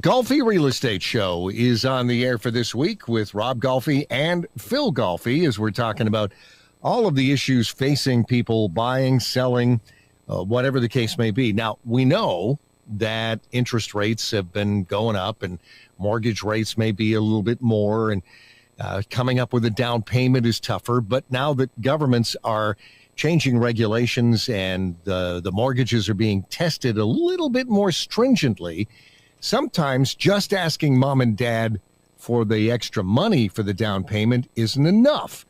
Golfi Real Estate Show is on the air for this week with Rob Golfi and Phil Golfi as we're talking about all of the issues facing people buying, selling, whatever the case may be. Now, we know that interest rates have been going up and mortgage rates may be a little bit more, and coming up with a down payment is tougher. But now that governments are changing regulations and the mortgages are being tested a little bit more stringently, sometimes just asking mom and dad for the extra money for the down payment isn't enough.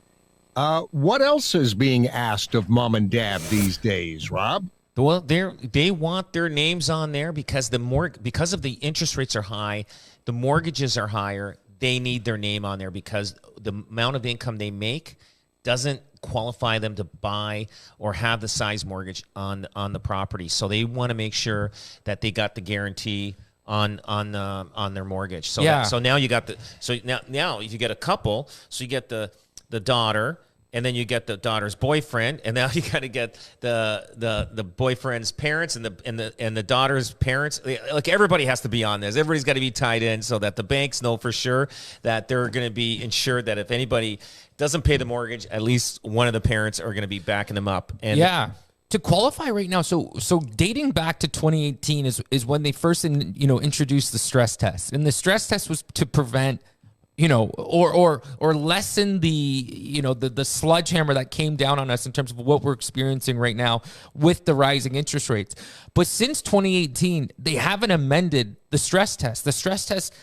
What else is being asked of mom and dad these days, Rob? Well, they want their names on there because because of the interest rates are high, the mortgages are higher. They need their name on there because the amount of income they make doesn't qualify them to buy or have the size mortgage on the property. So they want to make sure that they got the guarantee on their mortgage. So yeah. So now you got now you get a couple. So you get the daughter, and then you get the daughter's boyfriend, and now you got to get the boyfriend's parents and the daughter's parents. Like, everybody has to be on this. Everybody's got to be tied in so that the banks know for sure that they're going to be insured that if anybody doesn't pay the mortgage, at least one of the parents are going to be backing them up. And yeah. To qualify right now, so dating back to 2018 is when they first introduced the stress test, and the stress test was to prevent, or lessen the sledgehammer that came down on us in terms of what we're experiencing right now with the rising interest rates. But since 2018, they haven't amended the stress test. The stress test,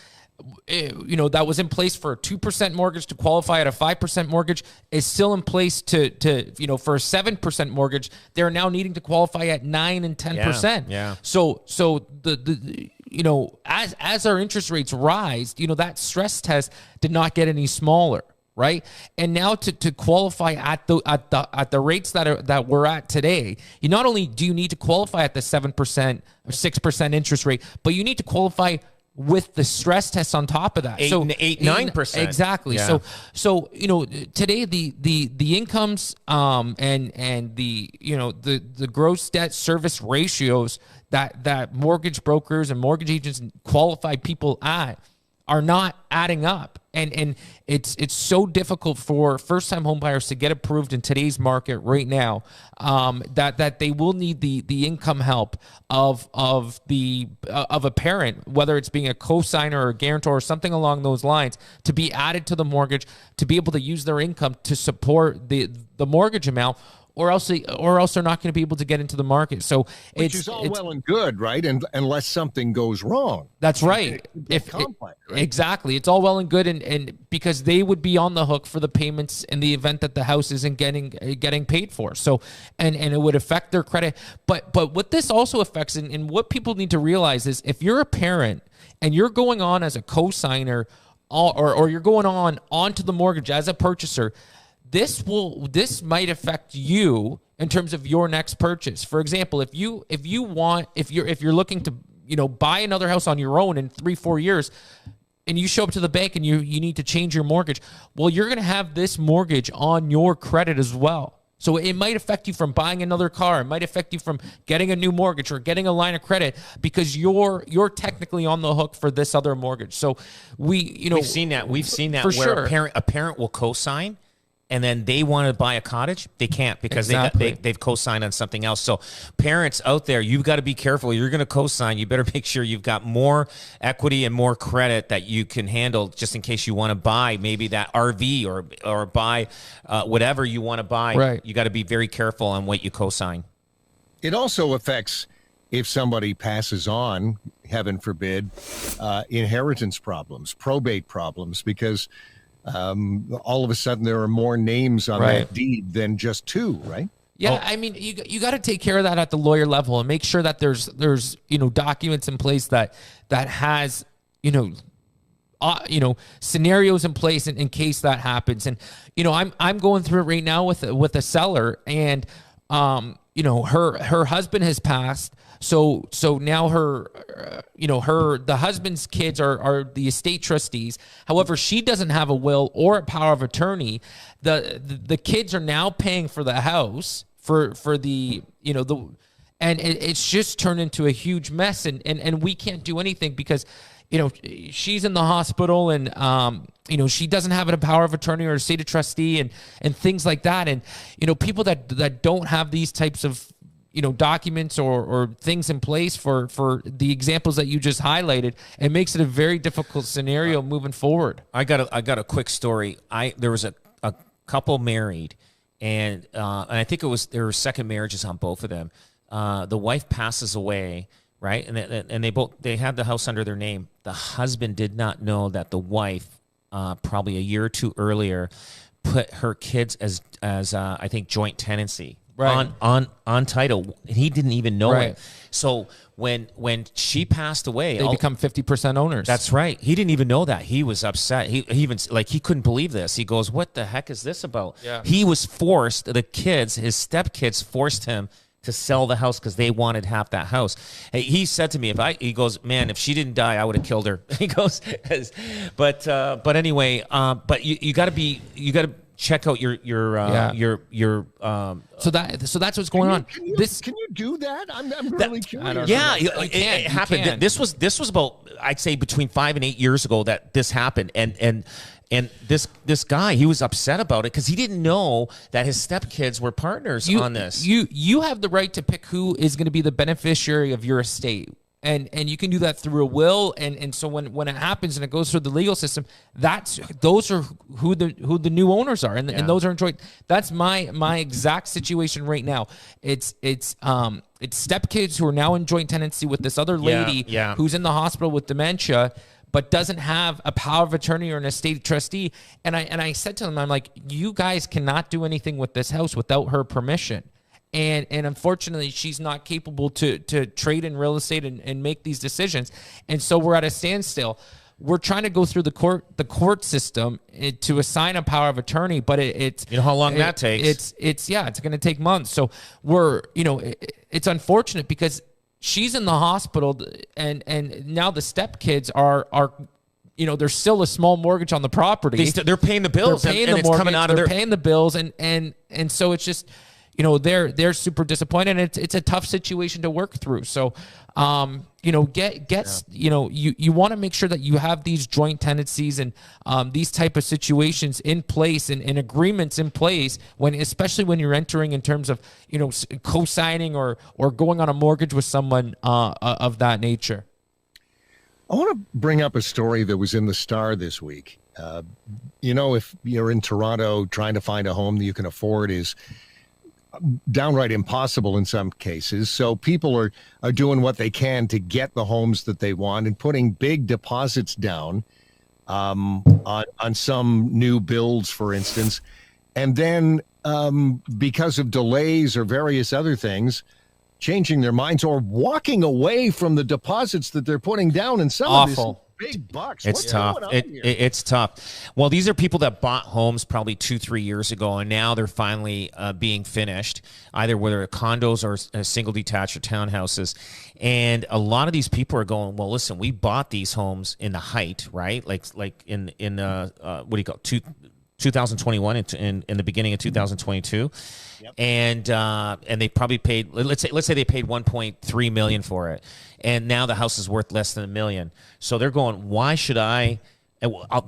that was in place for a 2% mortgage to qualify at a 5% mortgage is still in place for a 7% mortgage. They're now needing to qualify at 9 and 10%. Yeah. So as our interest rates rise, that stress test did not get any smaller. Right. And now to qualify at the rates that we're at today, you not only do you need to qualify at the 7% or 6% interest rate, but you need to qualify with the stress test on top of that. 9%. Exactly. Yeah. So today the incomes and the gross debt service ratios that mortgage brokers and mortgage agents and qualified people are not adding up. And it's so difficult for first-time home buyers to get approved in today's market right now that they will need the income help of a parent, whether it's being a co-signer or a guarantor or something along those lines, to be added to the mortgage, to be able to use their income to support the mortgage amount, or else they're not going to be able to get into the market. So Which is all well and good, right? And unless something goes wrong. That's right. Exactly. It's all well and good, and because they would be on the hook for the payments in the event that the house isn't getting paid for. So and it would affect their credit. But what this also affects, and what people need to realize, is if you're a parent and you're going on as a co-signer or you're going onto the mortgage as a purchaser, this might affect you in terms of your next purchase. For example, if you're looking to buy another house on your own in 3-4 years, and you show up to the bank and you need to change your mortgage, well, you're going to have this mortgage on your credit as well. So it might affect you from buying another car. It might affect you from getting a new mortgage or getting a line of credit because you're technically on the hook for this other mortgage. So we've seen that for where sure. a parent will co-sign, and then they want to buy a cottage, they can't because they've co-signed on something else. So parents out there, you've got to be careful. You're going to co-sign. You better make sure you've got more equity and more credit that you can handle just in case you want to buy maybe that RV or buy whatever you want to buy. Right. You got to be very careful on what you co-sign. It also affects if somebody passes on, heaven forbid, inheritance problems, probate problems, because all of a sudden there are more names on that deed than just 2, right? Yeah, I mean, you got to take care of that at the lawyer level and make sure that there's documents in place that has scenarios in place in case that happens. And I'm going through it right now with a seller, and her husband has passed. So now the husband's kids are the estate trustees. However, she doesn't have a will or a power of attorney. The kids are now paying for the house for it's just turned into a huge mess, and we can't do anything because she's in the hospital and, she doesn't have a power of attorney or a state of trustee and things like that. And, people that don't have these types of, documents or things in place for the examples that you just highlighted, it makes it a very difficult scenario moving forward. I got a quick story. There was a couple married, and I think there were second marriages on both of them. The wife passes away, right? And they had the house under their name. The husband did not know that the wife, probably a year or two earlier, put her kids as I think joint tenancy. Right. On title. He didn't even know it. So when she passed away, they become 50% owners. That's right. He didn't even know that. He was upset. He even he couldn't believe this. He goes, "What the heck is this about?" Yeah. He was forced. The kids, his stepkids, forced him to sell the house because they wanted half that house. He said to me, he goes, "Man, if she didn't die, I would have killed her." He goes, but anyway, but you got to check out your so that's what's going on. Can you do that? I'm really curious. It happened. This was about, I'd say, between 5 and 8 years ago that this happened, and this guy, he was upset about it because he didn't know that his stepkids were partners on this. You have the right to pick who is going to be the beneficiary of your estate. And you can do that through a will, and so when it happens and it goes through the legal system, those are who the new owners are, and those are enjoyed. That's my exact situation right now. It's stepkids who are now in joint tenancy with this other lady who's in the hospital with dementia, but doesn't have a power of attorney or an estate trustee. And I said to them, I'm like, you guys cannot do anything with this house without her permission. And unfortunately, she's not capable to trade in real estate and make these decisions. And so we're at a standstill. We're trying to go through the court system to assign a power of attorney, but it's how long that takes. It's going to take months. So it's unfortunate because she's in the hospital, and now the stepkids are there's still a small mortgage on the property. They're paying the bills. They're paying and the it's mortgage. coming out of they're paying the bills, and so it's just. They're super disappointed, and it's a tough situation to work through. So, you want to make sure that you have these joint tenancies and these type of situations in place and agreements in place especially when you're entering in terms of co-signing or going on a mortgage with someone of that nature. I want to bring up a story that was in the Star this week. If you're in Toronto, trying to find a home that you can afford is downright impossible in some cases. So people are doing what they can to get the homes that they want and putting big deposits down on some new builds, for instance. And then because of delays or various other things, changing their minds or walking away from the deposits that they're putting down in some of these big bucks. It's tough. It's tough. Well, these are people that bought homes probably 2-3 years ago, and now they're finally being finished, either whether condos or single detached or townhouses. And a lot of these people are going, well, listen, we bought these homes in the height, right? Like in what do you call it? 2021 and in the beginning of 2022. Yep. And they probably paid, let's say they paid 1.3 million for it, and now the house is worth less than $1 million. So they're going, why should I?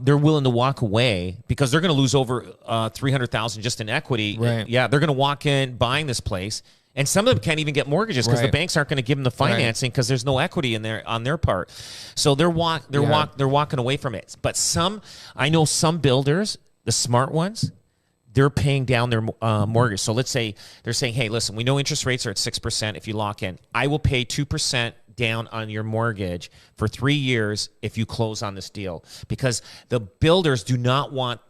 They're willing to walk away because they're going to lose over $300,000 just in equity. Right. Yeah, they're going to walk in buying this place, and some of them can't even get mortgages because the banks aren't going to give them the financing because there's no equity in there on their part. So they're walking away from it. But I know some builders, the smart ones, they're paying down their mortgage. So let's say they're saying, hey, listen, we know interest rates are at 6% if you lock in. I will pay 2% down on your mortgage for 3 years if you close on this deal, because the builders do not want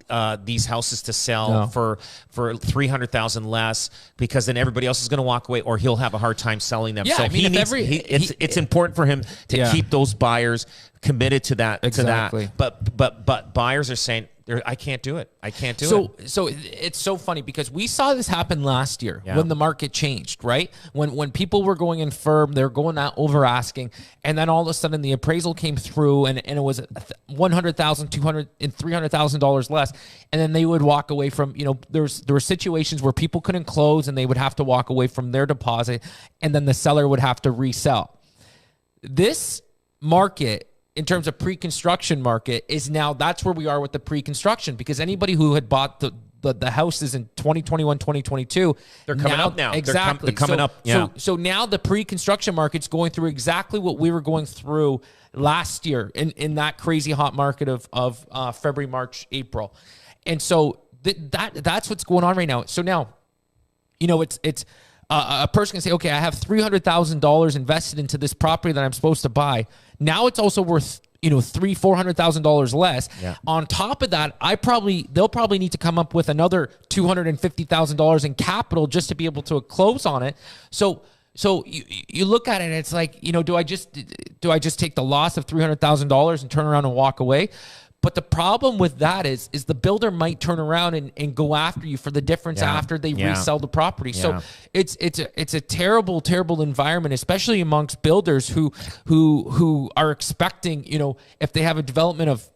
these houses to sell for $300,000 less, because then everybody else is going to walk away, or he'll have a hard time selling them. Yeah, so I mean, it's important for him to keep those buyers committed to that. Exactly. To that. But buyers are saying, I can't do it. I can't do it. So it's so funny because we saw this happen last year when the market changed, right? When people were going in firm, they were going out over asking, and then all of a sudden the appraisal came through and it was $100,000, $200,000, and $300,000 less, and then they would walk away from, there were situations where people couldn't close and they would have to walk away from their deposit, and then the seller would have to resell. This market in terms of pre-construction market is now that's where we are with the pre-construction, because anybody who had bought the houses in 2021, 2022, they're coming up now. Exactly. They're coming up. Yeah. So now the pre-construction market's going through exactly what we were going through last year in that crazy hot market of February, March, April. And so that's what's going on right now. So now, it's a person can say, okay, I have $300,000 invested into this property that I'm supposed to buy. Now it's also worth $400,000 less. Yeah. On top of that, they'll probably need to come up with another $250,000 in capital just to be able to close on it. So you look at it and it's like, do I just take the loss of $300,000 and turn around and walk away? But the problem with that is the builder might turn around and go after you for the difference after they resell the property. Yeah. So it's a terrible, terrible environment, especially amongst builders who are expecting, if they have a development of,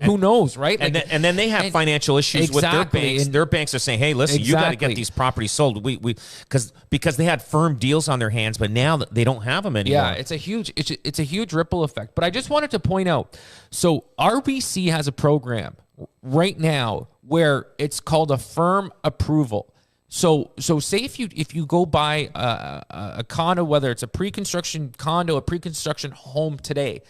who knows, right? And then they have financial issues with their banks. Their banks are saying, "Hey, listen, you got to get these properties sold." Because they had firm deals on their hands, but now they don't have them anymore. Yeah, it's a huge ripple effect. But I just wanted to point out, so RBC has a program right now where it's called a firm approval. So say if you go buy a condo, whether it's a pre-construction condo, a pre-construction home today,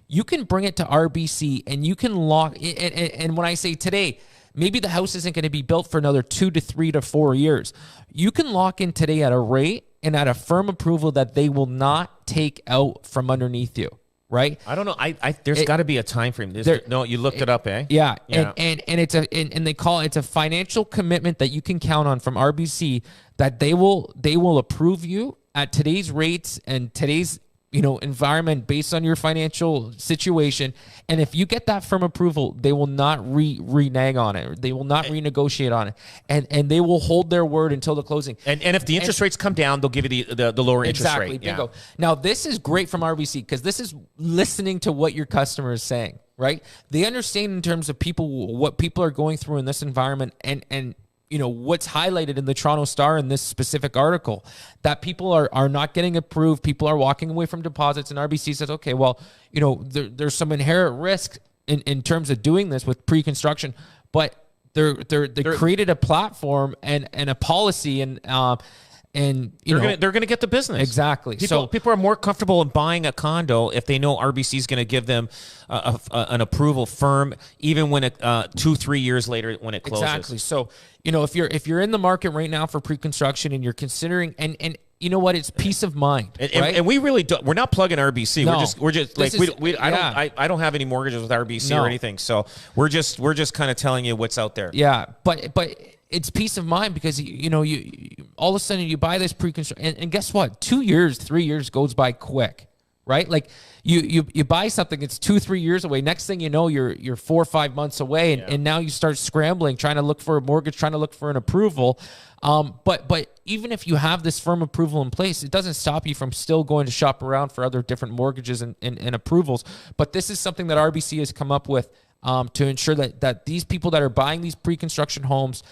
you can bring it to RBC and you can lock and when I say today, maybe the house isn't going to be built for another 2 to 3 to 4 years. You can lock in today at a rate and at a firm approval that they will not take out from underneath you, right? I don't know. There's got to be a time frame. No, you looked it up, eh? Yeah. And they call it, it's a financial commitment that you can count on from RBC that they will approve you at today's rates and today's environment based on your financial situation. And if you get that firm approval, they will not renege on it. They will not renegotiate on it. And they will hold their word until the closing. And if the interest rates come down, they'll give you the lower interest rate. Bingo. Yeah. Now, this is great from RBC because this is listening to what your customer is saying, right? They understand in terms of what people are going through in this environment and what's highlighted in the Toronto Star in this specific article, that people are not getting approved. People are walking away from deposits, and RBC says, okay, well, there's some inherent risk in terms of doing this with pre-construction, but they created a platform and a policy and they're going to get the business. Exactly. People are more comfortable in buying a condo if they know RBC is going to give them an approval firm, even when 2-3 years later when it closes. Exactly. So if you're in the market right now for pre-construction and you're considering and you know what, it's peace of mind, right? And we really don't. We're not plugging RBC. No, we're just like I don't have any mortgages with RBC or anything. So we're just kind of telling you what's out there. Yeah, but it's peace of mind because you all of a sudden you buy this pre-construction and guess what? 2 years, 3 years goes by quick, right? Like you buy something, it's 2-3 years away. Next thing you know, you're 4 or 5 months away, and now you start scrambling, trying to look for a mortgage, trying to look for an approval. But even if you have this firm approval in place, it doesn't stop you from still going to shop around for other different mortgages and approvals. But this is something that RBC has come up with to ensure that these people that are buying these pre-construction homes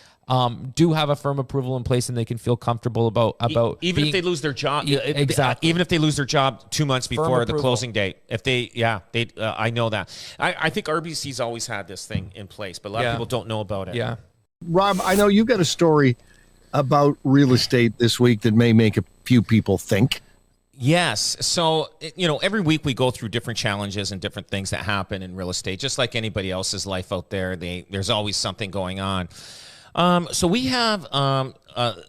do have a firm approval in place and they can feel comfortable about even if they lose their job. Exactly. Even if they lose their job 2 months before the closing date. If they I know that. I think RBC's always had this thing in place, but a lot of people don't know about it. Yeah. Rob, I know you've got a story about real estate this week that may make a few people think. Yes. So, every week we go through different challenges and different things that happen in real estate, just like anybody else's life out there. There's always something going on. So we have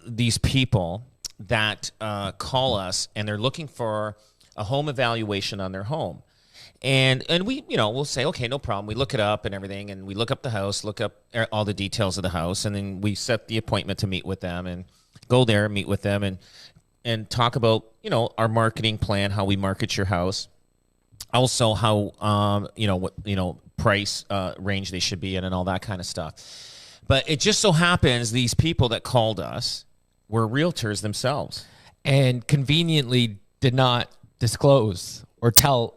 these people that call us and they're looking for a home evaluation on their home. And we, we'll say, okay, no problem. We look it up and everything, and we look up the house, look up all the details of the house, and then we set the appointment to meet with them and go there, meet with them, and talk about, our marketing plan, how we market your house. Also how, what price range they should be in and all that kind of stuff. But it just so happens these people that called us were realtors themselves. And conveniently did not disclose or tell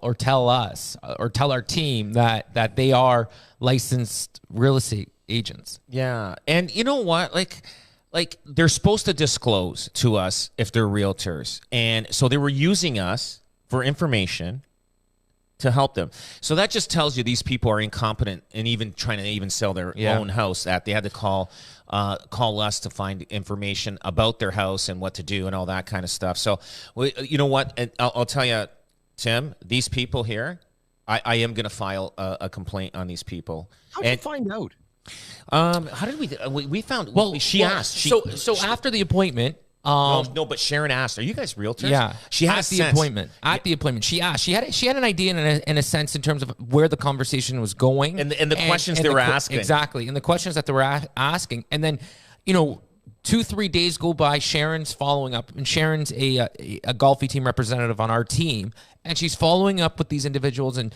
us or tell our team that they are licensed real estate agents. Yeah. And you know what? Like they're supposed to disclose to us if they're realtors. And so they were using us for information to help them. So that just tells you these people are incompetent and even trying to even sell their own house. That they had to call us to find information about their house and what to do and all that kind of stuff. So, you know what? And I'll tell you, Tim, these people here, I am going to file a complaint on these people. How did you find out? How did we found? Well, she asked. So after the appointment. No, but Sharon asked, "Are you guys realtors?" Yeah, she had the appointment. At the appointment, she asked. She had an idea in a sense in terms of where the conversation was going and the questions they were asking. Exactly, and the questions that they were asking. And then, 2-3 days go by. Sharon's following up, and Sharon's a Golfi Team representative on our team, and she's following up with these individuals and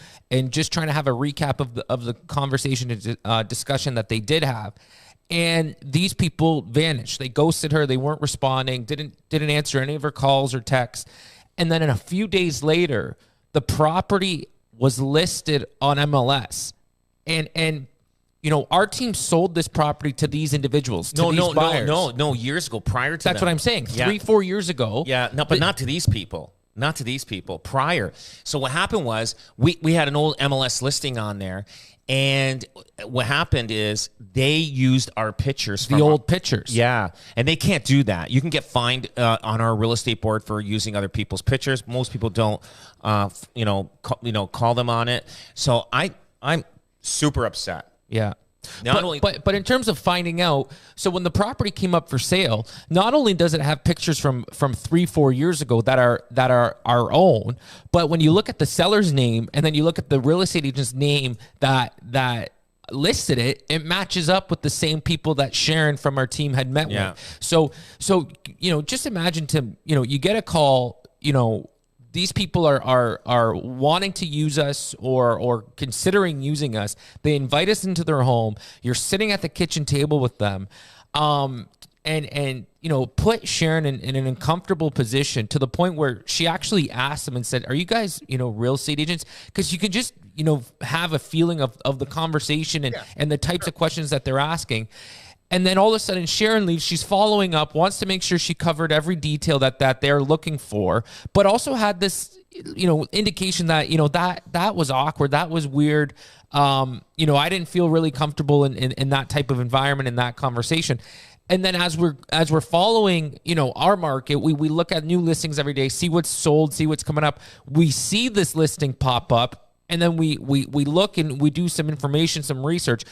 just trying to have a recap of the conversation and discussion that they did have. And these people vanished. They ghosted her. They weren't responding. Didn't answer any of her calls or texts. And then a few days later, the property was listed on MLS. And our team sold this property to these individuals. To these buyers. No. Years ago, prior to that's what I'm saying. 3-4 years ago. Yeah. No, but not to these people. Not to these people. Prior. So what happened was we had an old MLS listing on there. And what happened is they used our pictures. The old pictures. Yeah. And they can't do that. You can get fined on our real estate board for using other people's pictures. Most people don't, call them on it. So I'm super upset. Yeah. But in terms of finding out, so when the property came up for sale, not only does it have pictures from 3-4 years ago that are our own, but when you look at the seller's name and then you look at the real estate agent's name that listed it, it matches up with the same people that Sharon from our team had met with. So just imagine, Tim, you get a call, these people are wanting to use us or considering using us. They invite us into their home. You're sitting at the kitchen table with them, and put Sharon in an uncomfortable position to the point where she actually asked them and said, "Are you guys real estate agents?" Because you can just have a feeling of the conversation and the types of questions that they're asking. And then all of a sudden, Sharon leaves. She's following up, wants to make sure she covered every detail that they're looking for, but also had this, indication that, that was awkward. That was weird. I didn't feel really comfortable in that type of environment, in that conversation. And then as we're following, our market, we look at new listings every day, see what's sold, see what's coming up. We see this listing pop up, and then we look and we do some information, some research.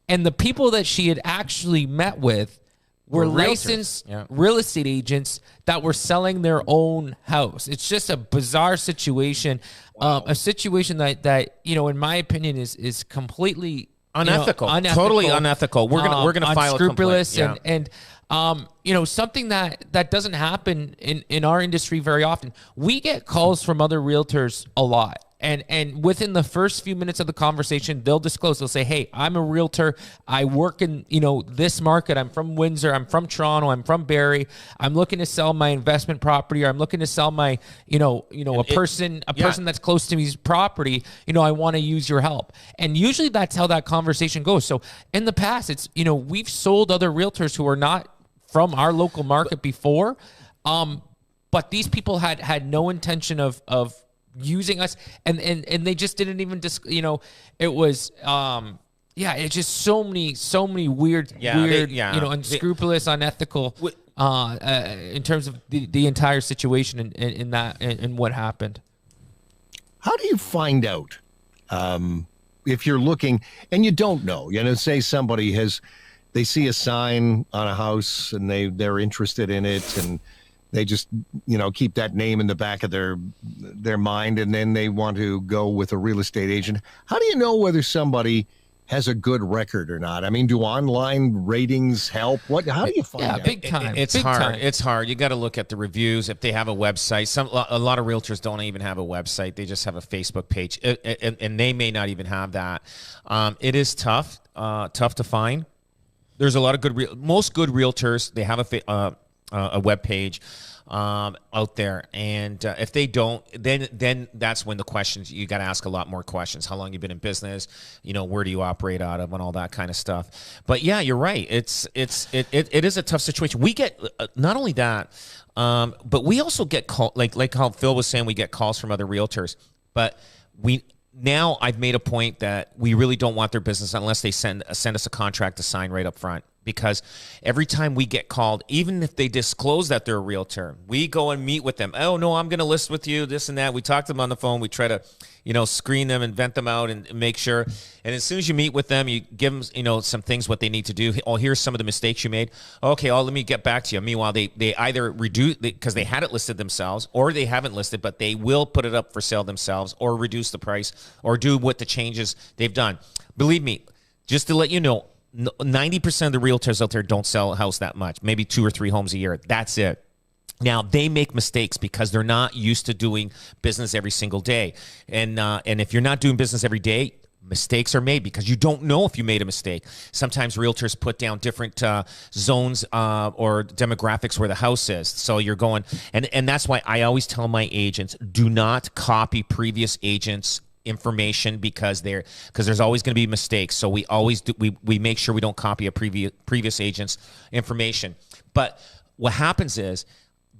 And the people that she had actually met with were licensed real estate agents that were selling their own house. It's just a bizarre situation, a situation that in my opinion is completely unethical, totally unethical. We're gonna file unscrupulous a complaint. and something that doesn't happen in our industry very often. We get calls from other realtors a lot. And within the first few minutes of the conversation, they'll disclose. They'll say, "Hey, I'm a realtor. I work in this market. I'm from Windsor. I'm from Toronto. I'm from Barrie. I'm looking to sell my investment property, or I'm looking to sell my a person that's close to me's property. I want to use your help." And usually that's how that conversation goes. So in the past, it's we've sold other realtors who are not from our local market before, but these people had no intention of using us, and they just didn't even it was it's just so many weird unscrupulous, unethical in terms of the entire situation and what happened. How do you find out if you're looking and you don't know, say somebody they see a sign on a house and they're interested in it, and they just, keep that name in the back of their mind, and then they want to go with a real estate agent. How do you know whether somebody has a good record or not? I mean, do online ratings help? How do you find out? Big time. It's hard. It's hard. You got to look at the reviews. If they have a website, a lot of realtors don't even have a website. They just have a Facebook page, and they may not even have that. It is tough to find. There's a lot of most good realtors. They have a web page out there, and if they don't, then that's when the questions, you got to ask a lot more questions. How long you been in business? Where do you operate out of, and all that kind of stuff. But yeah, you're right. It is a tough situation. We get not only that, but we also get call like how Phil was saying, we get calls from other realtors. But now I've made a point that we really don't want their business unless they send us a contract to sign right up front. Because every time we get called, even if they disclose that they're a realtor, we go and meet with them. Oh, no, I'm going to list with you, this and that. We talk to them on the phone. We try to, screen them and vent them out and make sure. And as soon as you meet with them, you give them, some things, what they need to do. Oh, here's some of the mistakes you made. Okay, let me get back to you. Meanwhile, they either reduce, because they had it listed themselves, or they haven't listed, but they will put it up for sale themselves, or reduce the price, or do what the changes they've done. Believe me, just to let you know, 90% of the realtors out there don't sell a house that much, maybe 2 or 3 homes a year. That's it. Now, they make mistakes because they're not used to doing business every single day. And if you're not doing business every day, mistakes are made because you don't know if you made a mistake. Sometimes realtors put down different zones or demographics where the house is. So you're going, and that's why I always tell my agents, do not copy previous agents' information because there's always going to be mistakes. So we always do, we make sure we don't copy a previous agent's information. But what happens is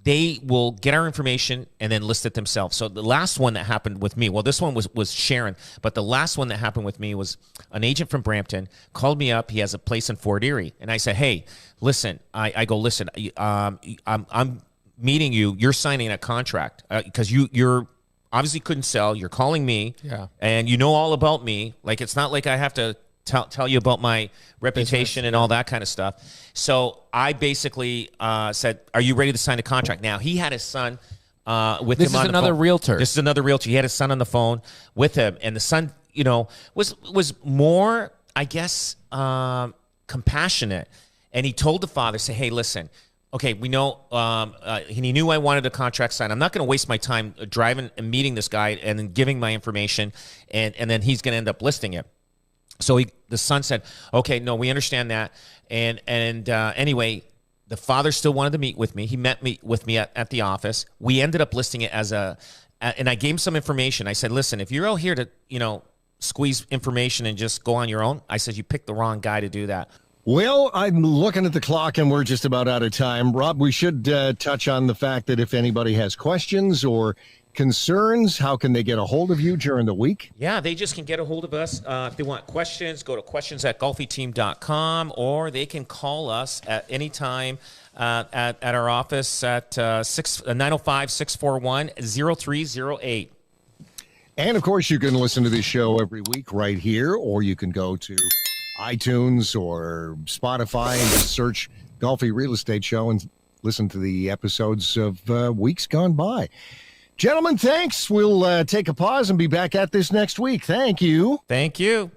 they will get our information and then list it themselves. So the last one that happened with me, well, this one was Sharon, but the last one that happened with me was an agent from Brampton called me up. He has a place in Fort Erie. And I said, hey, listen, I go, listen, I'm meeting you. You're signing a contract because you're obviously couldn't sell. You're calling me, and you know all about me. Like, it's not like I have to tell you about my reputation and all that kind of stuff. So I basically said, "Are you ready to sign a contract?" Now he had his son with him on the phone. This is another realtor. This is another realtor. He had his son on the phone with him, and the son, was more, I guess, compassionate. And he told the father, "Say, hey, listen." Okay, we know he knew I wanted a contract signed. I'm not going to waste my time driving and meeting this guy and then giving my information, and then he's going to end up listing it. So the son said, okay, no, we understand that. And anyway, the father still wanted to meet with me. He met with me at the office. We ended up listing it and I gave him some information. I said, listen, if you're out here to, squeeze information and just go on your own, I said, you picked the wrong guy to do that. Well, I'm looking at the clock and we're just about out of time. Rob, we should touch on the fact that if anybody has questions or concerns, how can they get a hold of you during the week? Yeah, they just can get a hold of us. If they want questions, go to questions@golfiteam.com, or they can call us at any time at our office at 905-641-0308. And, of course, you can listen to this show every week right here, or you can go to iTunes or Spotify and just search Golfi Real Estate Show and listen to the episodes of weeks gone by. Gentlemen, thanks. We'll take a pause and be back at this next week. Thank you. Thank you.